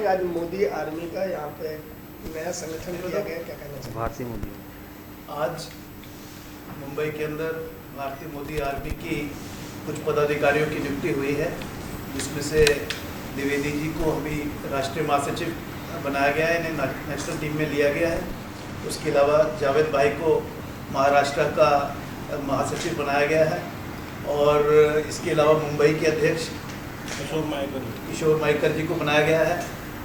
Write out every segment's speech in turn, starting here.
आज मोदी आर्मी का यहाँ पे नया संगठन किया गया, क्या कहना चाहिए? भारतीय मोदी आज मुंबई के अंदर भारतीय मोदी आर्मी की कुछ पदाधिकारियों की नियुक्ति हुई है, जिसमें से द्विवेदी जी को अभी राष्ट्रीय महासचिव बनाया गया है, इन्हें नेशनल टीम में लिया गया है। उसके अलावा जावेद भाई को महाराष्ट्र का महासचिव बनाया गया है और इसके अलावा मुंबई के अध्यक्ष किशोर माइकर जी को बनाया गया है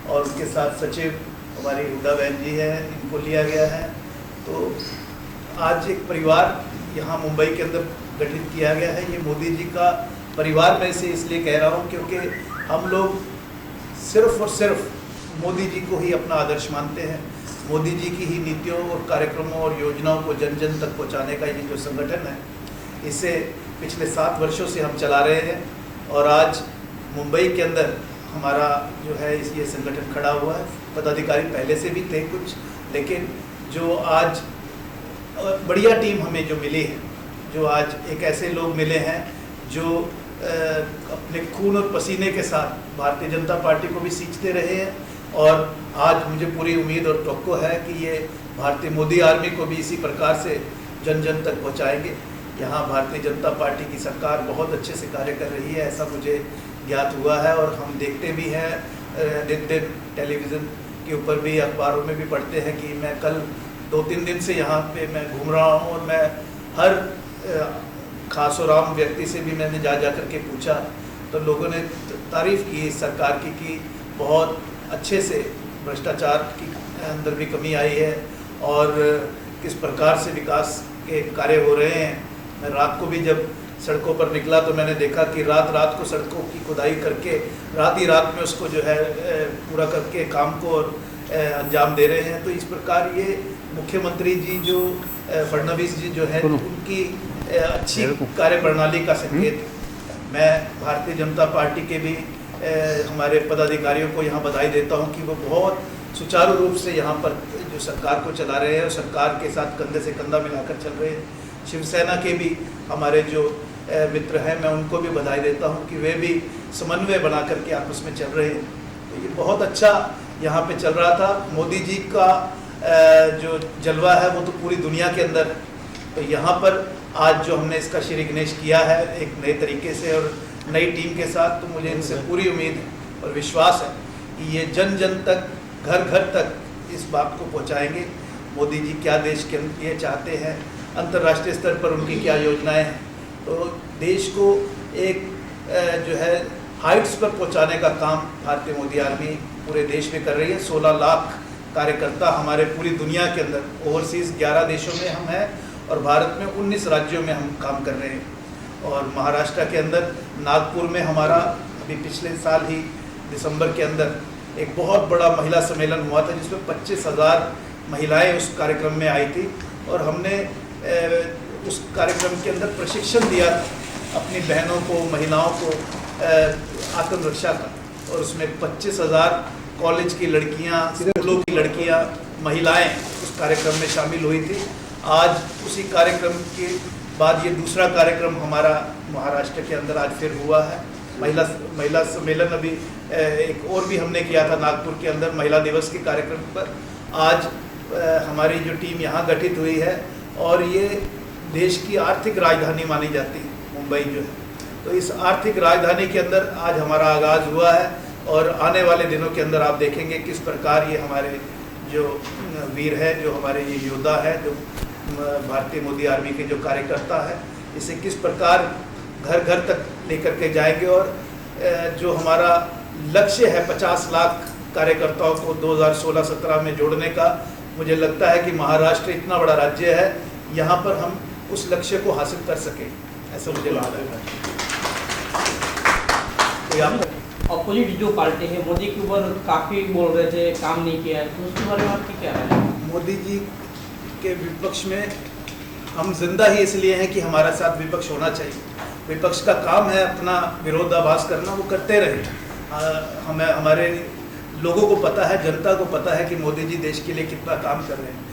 और उसके साथ सचिव हमारी हुदा बहन जी है, इनको लिया गया है। तो आज एक परिवार यहाँ मुंबई के अंदर गठित किया गया है। ये मोदी जी का परिवार मैं इसे इसलिए कह रहा हूँ क्योंकि हम लोग सिर्फ और सिर्फ मोदी जी को ही अपना आदर्श मानते हैं। मोदी जी की ही नीतियों और कार्यक्रमों और योजनाओं को जन जन तक पहुँचाने का ये जो संगठन है, इसे पिछले 7 वर्षों से हम चला रहे हैं और आज मुंबई के अंदर हमारा जो है ये संगठन खड़ा हुआ है। पदाधिकारी पहले से भी थे कुछ, लेकिन जो आज बढ़िया टीम हमें जो मिली है, जो आज एक ऐसे लोग मिले हैं जो अपने खून और पसीने के साथ भारतीय जनता पार्टी को भी सींचते रहे हैं और आज मुझे पूरी उम्मीद और तवक्को है कि ये भारतीय मोदी आर्मी को भी इसी प्रकार से जन जन तक पहुँचाएंगे। यहाँ भारतीय जनता पार्टी की सरकार बहुत अच्छे से कार्य कर रही है, ऐसा मुझे ज्ञात हुआ है और हम देखते भी हैं। दिन दिन टेलीविज़न के ऊपर भी, अखबारों में भी पढ़ते हैं कि मैं कल 2-3 दिन से यहाँ पे मैं घूम रहा हूँ और मैं हर खास और आम व्यक्ति से भी मैंने जा कर के पूछा तो लोगों ने तारीफ़ की इस सरकार की कि बहुत अच्छे से भ्रष्टाचार की अंदर भी कमी आई है और किस प्रकार से विकास के कार्य हो रहे हैं। मैं रात को भी जब सड़कों पर निकला तो मैंने देखा कि रात रात को सड़कों की खुदाई करके रात ही रात में उसको जो है पूरा करके काम को अंजाम दे रहे हैं। तो इस प्रकार ये मुख्यमंत्री जी जो फडणवीस जी जो है, उनकी अच्छी कार्य प्रणाली का संकेत। मैं भारतीय जनता पार्टी के भी हमारे पदाधिकारियों को यहाँ बधाई देता हूँ कि वो बहुत सुचारू रूप से यहाँ पर जो सरकार को चला रहे हैं और सरकार के साथ कंधे से कंधा मिलाकर चल रहे हैं। शिवसेना के भी हमारे जो मित्र हैं, मैं उनको भी बधाई देता हूँ कि वे भी समन्वय बना करके आपस में चल रहे हैं। तो ये बहुत अच्छा यहाँ पे चल रहा था। मोदी जी का जो जलवा है वो तो पूरी दुनिया के अंदर है। तो यहाँ पर आज जो हमने इसका श्री गणेश किया है एक नए तरीके से और नई टीम के साथ, तो मुझे इनसे पूरी उम्मीद है और विश्वास है कि ये जन जन तक, घर घर तक इस बात को पहुँचाएंगे मोदी जी क्या देश के लिए चाहते हैं, अंतर्राष्ट्रीय स्तर पर उनकी क्या योजनाएं हैं। तो देश को एक जो है हाइट्स पर पहुंचाने का काम भारतीय मोदी आर्मी पूरे देश में कर रही है। 16 लाख कार्यकर्ता हमारे पूरी दुनिया के अंदर, ओवरसीज़ 11 देशों में हम हैं और भारत में 19 राज्यों में हम काम कर रहे हैं। और महाराष्ट्र के अंदर नागपुर में हमारा अभी पिछले साल ही दिसंबर के अंदर एक बहुत बड़ा महिला सम्मेलन हुआ था, जिसमें 25,000 महिलाएँ उस कार्यक्रम में आई थी और हमने उस कार्यक्रम के अंदर प्रशिक्षण दिया अपनी बहनों को, महिलाओं को आत्मरक्षा का। और उसमें 25,000 कॉलेज की लड़कियां, स्कूलों की लड़कियां, महिलाएं उस कार्यक्रम में शामिल हुई थी। आज उसी कार्यक्रम के बाद ये दूसरा कार्यक्रम हमारा महाराष्ट्र के अंदर आज फिर हुआ है। महिला सम्मेलन अभी एक और भी हमने किया था नागपुर के अंदर महिला दिवस के कार्यक्रम पर। आज हमारी जो टीम यहाँ गठित हुई है और ये देश की आर्थिक राजधानी मानी जाती है मुंबई जो है, तो इस आर्थिक राजधानी के अंदर आज हमारा आगाज़ हुआ है और आने वाले दिनों के अंदर आप देखेंगे किस प्रकार ये हमारे जो वीर है, जो हमारे ये योद्धा है, जो भारतीय मोदी आर्मी के जो कार्यकर्ता है, इसे किस प्रकार घर घर तक लेकर के जाएंगे। और जो हमारा लक्ष्य है 50 लाख कार्यकर्ताओं को 2016-17 में जोड़ने का, मुझे लगता है कि महाराष्ट्र इतना बड़ा राज्य है, यहाँ पर हम उस लक्ष्य को हासिल कर सके, ऐसा मुझे लगता है। अपोजिट जो पार्टी है मोदी के ऊपर काफ़ी बोल रहे थे काम नहीं किया है, तो उसके बारे में आपकी क्या राय है? मोदी जी के विपक्ष में हम जिंदा ही इसलिए हैं कि हमारे साथ विपक्ष होना चाहिए। विपक्ष का काम है अपना विरोधाभास करना, वो करते रहे। हमें हमारे लोगों को पता है, जनता को पता है कि मोदी जी देश के लिए कितना काम कर रहे हैं।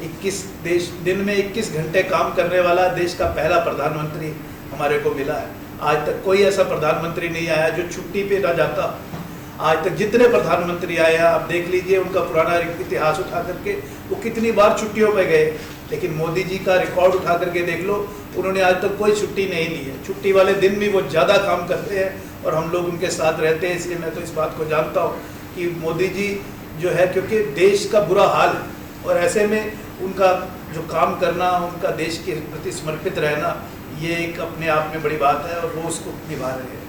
21 दिन में 21 घंटे काम करने वाला देश का पहला प्रधानमंत्री हमारे को मिला है। आज तक कोई ऐसा प्रधानमंत्री नहीं आया जो छुट्टी पे ना जाता आज तक जितने प्रधानमंत्री आए हैं, आप देख लीजिए उनका पुराना इतिहास उठा करके वो कितनी बार छुट्टियों पे गए, लेकिन मोदी जी का रिकॉर्ड उठा करके देख लो, उन्होंने आज तक कोई छुट्टी नहीं ली है। छुट्टी वाले दिन भी वो ज़्यादा काम करते हैं और हम लोग उनके साथ रहते हैं। इसलिए मैं तो इस बात को जानता हूँ कि मोदी जी जो है, क्योंकि देश का बुरा हाल है और ऐसे में उनका जो काम करना, उनका देश के प्रति समर्पित रहना, ये एक अपने आप में बड़ी बात है और वो उसको निभा रहे हैं।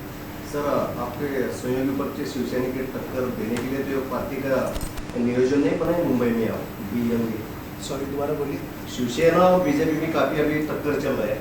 सर, आपके सहयोगी पक्ष शिवसेना की टक्कर देने के लिए जो पार्टी का नियोजन नहीं बना है मुंबई में, आप बीएमपी, सॉरी दोबारा बोलिए। शिवसेना और बीजेपी में काफी अभी टक्कर चल रहा है।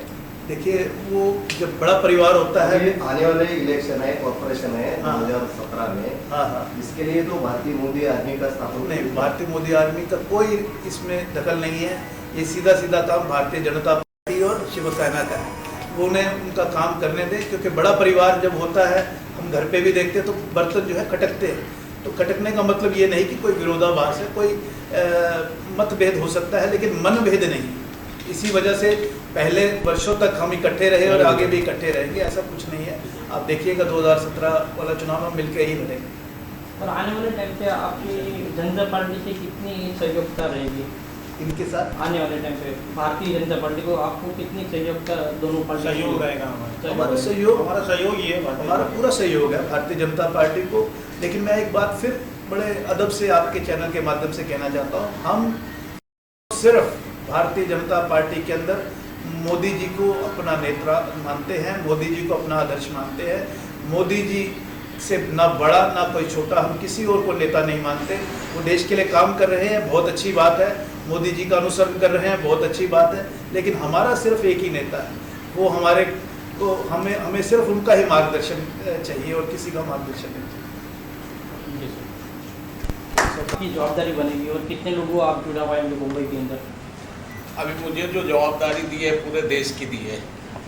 देखिए, वो जब बड़ा परिवार होता है, अभी आने वाले इलेक्शन है, कॉर्पोरेशन है हाँ। 2017 में, हाँ, इसके लिए तो भारतीय मोदी आर्मी का स्थापना नहीं, भारतीय मोदी आर्मी का कोई इसमें दखल नहीं है। ये सीधा सीधा काम भारतीय जनता पार्टी और शिवसेना का है। वो उन्हें उनका काम करने दें, क्योंकि बड़ा परिवार जब होता है, हम घर पे भी देखते हैं तो बर्तन जो है खटकते हैं। तो खटकने का मतलब ये नहीं कि कोई विरोधाभास है, कोई मतभेद हो सकता है, लेकिन मनभेद नहीं। इसी वजह से पहले वर्षों तक हम इकट्ठे रहे और आगे भी इकट्ठे रहेंगे, ऐसा कुछ नहीं है। आप देखिएगा 2017 वाला चुनाव में मिलकर ही लड़ेंगे। और आने वाले टाइम पे आपकी जनता पार्टी से कितनी सहयोगिता रहेगी? इनके साथ आने वाले टाइम पे भारतीय जनता पार्टी को आपको कितनी सहयोगिता दोनों पार्टी सहयोग रहेगा हमारा सहयोग, हमारा सहयोग ही है, हमारा पूरा सहयोग है भारतीय जनता पार्टी को। लेकिन मैं एक बात फिर बड़े अदब से आपके चैनल के माध्यम से कहना चाहता हूँ, हम सिर्फ भारतीय जनता पार्टी के अंदर मोदी जी को अपना नेता मानते हैं, मोदी जी को अपना आदर्श मानते हैं। मोदी जी से ना बड़ा ना कोई छोटा, हम किसी और को नेता नहीं मानते। वो देश के लिए काम कर रहे हैं, बहुत अच्छी बात है। मोदी जी का अनुसरण कर रहे हैं, बहुत अच्छी बात है। लेकिन हमारा सिर्फ एक ही नेता है, वो हमारे को हमें सिर्फ उनका ही मार्गदर्शन चाहिए और किसी का मार्गदर्शन नहीं चाहिए। की जवाबदारी बनेगी और कितने लोगों आप जुड़ा पाएंगे मुंबई के अंदर? अभी मुझे जो जवाबदारी दी है पूरे देश की दी है,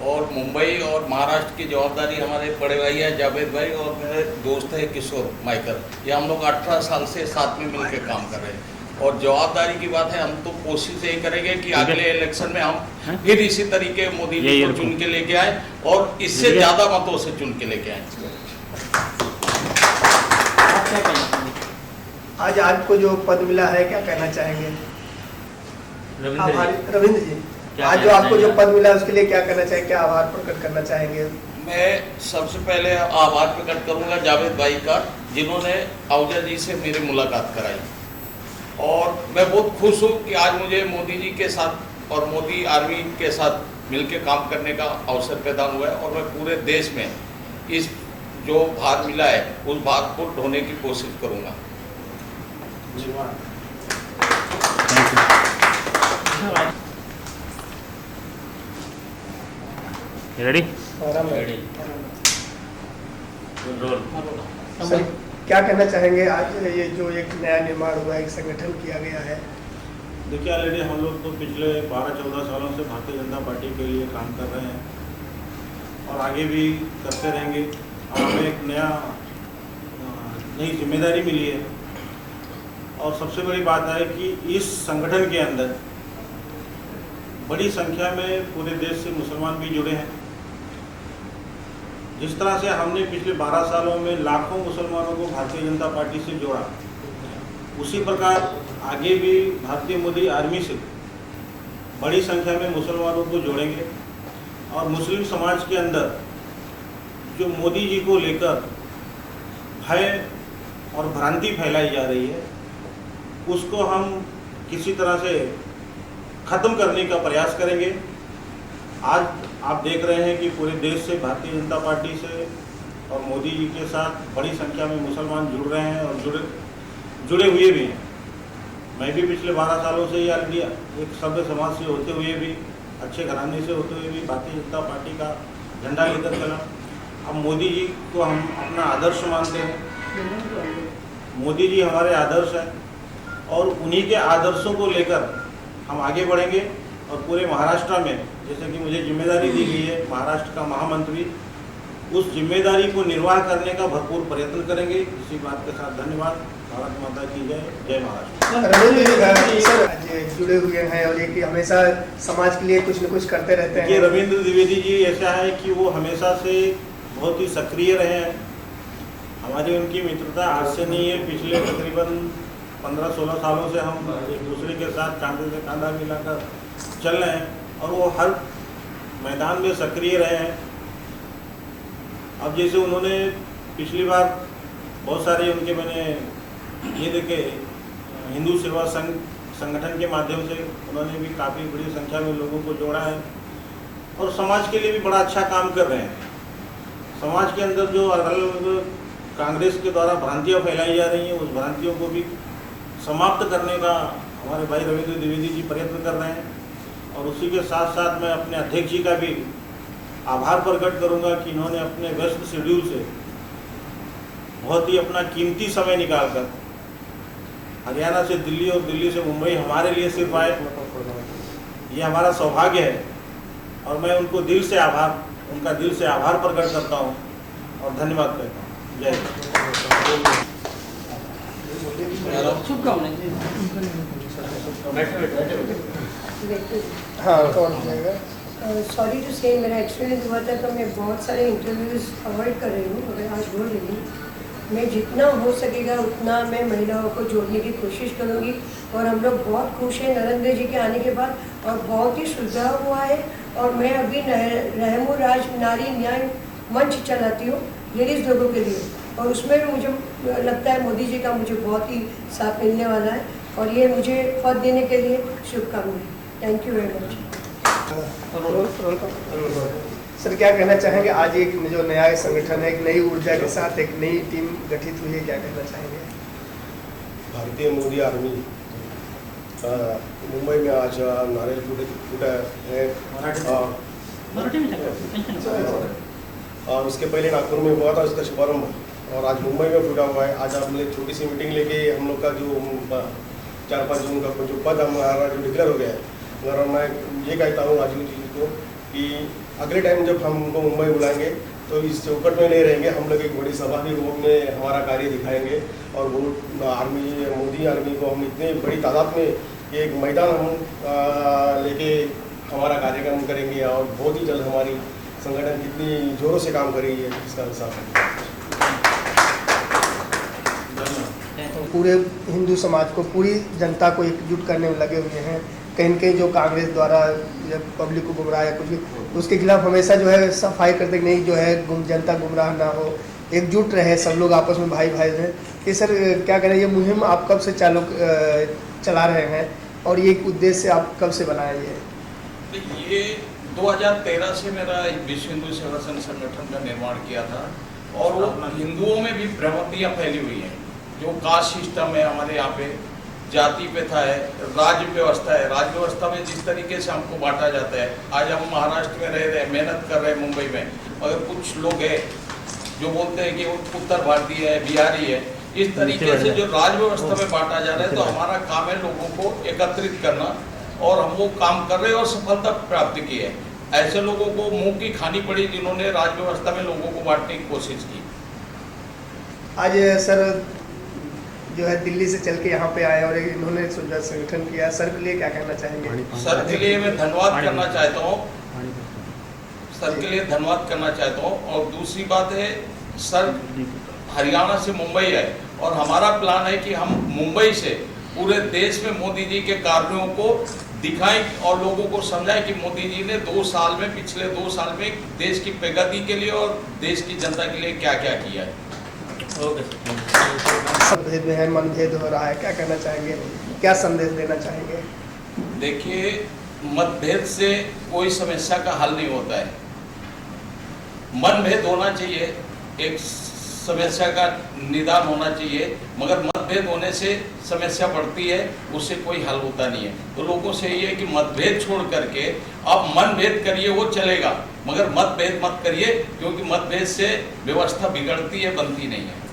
और मुंबई और महाराष्ट्र की जवाबदारी हमारे बड़े भाई हैं जावेद भाई और मेरे दोस्त है किशोर माइकल। ये हम लोग 18 साल से साथ में मिलकर काम कर रहे हैं। और जवाबदारी की बात है, हम तो कोशिश यही करेंगे कि अगले इलेक्शन में हम फिर इसी तरीके मोदी जी को चुन के लेके आए और इससे ज़्यादा मतों से चुन के लेके आए। आप क्या कहना चाहेंगे? आज आपको जो पद मिला है, क्या कहना चाहेंगे? रविंद्र जी, आज जो आपको जो पद मिला है उसके लिए क्या करना चाहेंगे, क्या आभार प्रकट करना चाहेंगे? मैं सबसे पहले आभार प्रकट करूंगा जावेद भाई का, जिन्होंने आहूजा जी से मेरी मुलाकात कराई। और मैं बहुत खुश हूँ कि आज मुझे मोदी जी के साथ और मोदी आर्मी के साथ मिलकर काम करने का अवसर पैदा हुआ है। और मैं पूरे देश में इस जो भार मिला है उस भार को ढोने की कोशिश करूँगा। रेडी? सर, क्या कहना चाहेंगे? आज ये जो एक नया निर्माण हुआ है, एक संगठन किया गया है। देखिए ऑलरेडी हम लोग तो पिछले 12-14 सालों से भारतीय जनता पार्टी के लिए काम कर रहे हैं और आगे भी करते रहेंगे। और हमें एक नई जिम्मेदारी मिली है और सबसे बड़ी बात है कि इस संगठन के अंदर बड़ी संख्या में पूरे देश से मुसलमान भी जुड़े हैं। जिस तरह से हमने पिछले 12 सालों में लाखों मुसलमानों को भारतीय जनता पार्टी से जोड़ा, उसी प्रकार आगे भी भारतीय मोदी आर्मी से बड़ी संख्या में मुसलमानों को जोड़ेंगे। और मुस्लिम समाज के अंदर जो मोदी जी को लेकर भय और भ्रांति फैलाई जा रही है, उसको हम किसी तरह से ख़त्म करने का प्रयास करेंगे। आज आप देख रहे हैं कि पूरे देश से भारतीय जनता पार्टी से और मोदी जी के साथ बड़ी संख्या में मुसलमान जुड़ रहे हैं और जुड़े हुए भी हैं। मैं भी पिछले 12 सालों से ऑलरेडी एक सभ्य समाज से होते हुए भी, अच्छे घराने से होते हुए भी भारतीय जनता पार्टी का झंडा लेकर चला। अब मोदी जी को हम अपना आदर्श मानते हैं। मोदी जी हमारे आदर्श हैं और उन्हीं के आदर्शों को लेकर हम आगे बढ़ेंगे। और पूरे महाराष्ट्र में, जैसे कि मुझे जिम्मेदारी दी गई है महाराष्ट्र का महामंत्री, उस जिम्मेदारी को निर्वाह करने का भरपूर प्रयत्न करेंगे। इसी बात के साथ धन्यवाद। भारत माता की जय। जय महाराष्ट्र। रविंद्र जी सर आज जुड़े हुए हैं और ये कि हमेशा समाज के लिए कुछ न कुछ करते रहते हैं। ये रविंद्र द्विवेदी जी ऐसा है कि वो हमेशा से बहुत ही सक्रिय रहे हैं। हमारी उनकी मित्रता आज से नहीं है, पिछले तकरीबन 15-16 सालों से हम एक दूसरे के साथ कांधे से कांधा मिलाकर चल रहे हैं और वो हर मैदान में सक्रिय रहे हैं। अब जैसे उन्होंने पिछली बार बहुत सारे उनके मैंने ये देखे हिंदू सेवा संघ संगठन के माध्यम से उन्होंने भी काफ़ी बड़ी संख्या में लोगों को जोड़ा है और समाज के लिए भी बड़ा अच्छा काम कर रहे हैं। समाज के अंदर जो अलग कांग्रेस के द्वारा भ्रांतियाँ फैलाई जा रही हैं, उस भ्रांतियों को भी समाप्त करने का हमारे भाई रविंद्र द्विवेदी जी प्रयत्न कर रहे हैं। और उसी के साथ साथ मैं अपने अध्यक्ष जी का भी आभार प्रकट करूंगा कि इन्होंने अपने व्यस्त शेड्यूल से बहुत ही अपना कीमती समय निकालकर हरियाणा से दिल्ली और दिल्ली से मुंबई हमारे लिए सिर्फ आए। ये हमारा सौभाग्य है और मैं उनका दिल से आभार प्रकट करता हूँ और धन्यवाद करता हूँ। जय हिंद। शुभकामनाएं। हाँ कौन जाएगा? सॉरी टू से मेरा एक्सपीरियंस हुआ था तो मैं बहुत सारे इंटरव्यूज़ अवॉइड कर रही हूँ, मगर आज बोल रही हूँ मैं जितना हो सकेगा उतना मैं महिलाओं को जोड़ने की कोशिश करूँगी। और हम लोग बहुत खुश हैं नरेंद्र जी के आने के बाद और बहुत ही सुझाव हुआ है। और मैं अभी रहमू राज नारी न्याय मंच चलाती हूँ लेडीज़ लोगों के लिए और उसमें भी मुझे लगता है मोदी जी का मुझे बहुत ही साथ मिलने वाला है और ये मुझे पद देने के लिए शुभकामनाएं। Thank you very much. Sir क्या कहना चाहेंगे, आज एक जो नया संगठन है, एक नई ऊर्जा के साथ एक नई टीम गठित हुई है, क्या कहना चाहेंगे? भारतीय मोदी आर्मी मुंबई में आज नारियल फूटा है और उसके पहले नागपुर में हुआ था उसका शुभारंभ और आज मुंबई में फूटा हुआ है। आज हम लोग छोटी सी मीटिंग लेके हम लोग का जो 4-5 जून का जो पद हमारा जो डिक्लेयर हो गया है, मगर मैं ये कहता हूँ राजीव जी को कि अगले टाइम जब हमको मुंबई बुलाएंगे तो इस चौकट में नहीं रहेंगे, हम लोग एक बड़ी सभा के रूप में हमारा कार्य दिखाएंगे और वो आर्मी मोदी आर्मी को हम इतनी बड़ी तादाद में एक मैदान हम लेके हमारा कार्यक्रम करेंगे और बहुत ही जल्द हमारी संगठन कितनी जोरों से काम कर रही है इसका हिसाब पूरे हिंदू समाज को, पूरी जनता को एकजुट करने में लगे हुए हैं। कहीं न कहीं जो कांग्रेस द्वारा पब्लिक को गुमराह या कुछ भी, उसके खिलाफ हमेशा जो है सफाई करते नहीं, जो है जनता गुमराह ना हो, एकजुट रहे, सब लोग आपस में भाई भाई रहें। ये सर क्या करें, ये मुहिम आप कब से चला रहे हैं और ये उद्देश्य आप कब से बनाए? ये 2013 से मेरा विश्व हिंदू सेवा संघ संगठन का निर्माण किया था और वो हिंदुओं में भी भ्रांतियाँ फैली हुई हैं। जो कास्ट सिस्टम है हमारे यहाँ पे, जाति प्रथा है, राज्य व्यवस्था है, राज्य व्यवस्था में जिस तरीके से हमको बांटा जाता है। आज हम महाराष्ट्र में रह रहे हैं, मेहनत कर रहे हैं मुंबई में, मगर कुछ लोग हैं जो बोलते हैं कि वो उत्तर भारतीय है, बिहारी है। इस तरीके से जो राज्य व्यवस्था में बांटा जा रहा है, तो हमारा काम है लोगों को एकत्रित करना और हम वो काम कर रहे हैं और सफलता प्राप्त की है। ऐसे लोगों को मुंह की खानी पड़ी जिन्होंने राज्य व्यवस्था में लोगों को बांटने की कोशिश की। आज सर जो है दिल्ली से चल के यहाँ पे आए और इन्होंने संगठन किया, सर के लिए क्या कहना चाहेंगे? सर के लिए मैं धन्यवाद करना चाहता हूँ, सर के लिए धन्यवाद करना चाहता हूँ। और दूसरी बात है, सर हरियाणा से मुंबई है और हमारा प्लान है कि हम मुंबई से पूरे देश में मोदी जी के कार्यों को दिखाएं और लोगों को समझाएं कि मोदी जी ने पिछले 2 साल में देश की प्रगति के लिए और देश की जनता के लिए क्या क्या किया है। मतभेद में है, मनभेद हो रहा है, क्या कहना चाहेंगे, क्या संदेश देना चाहेंगे? देखिए, मतभेद से कोई समस्या का हल नहीं होता है। मनभेद होना चाहिए, एक समस्या का निदान होना चाहिए, मगर मतभेद होने से समस्या बढ़ती है, उससे कोई हल होता नहीं है। तो लोगों से ये है कि मतभेद छोड़ करके आप मनभेद करिए, वो चलेगा, मगर मतभेद मत करिए, क्योंकि मतभेद से व्यवस्था बिगड़ती है, बनती नहीं है।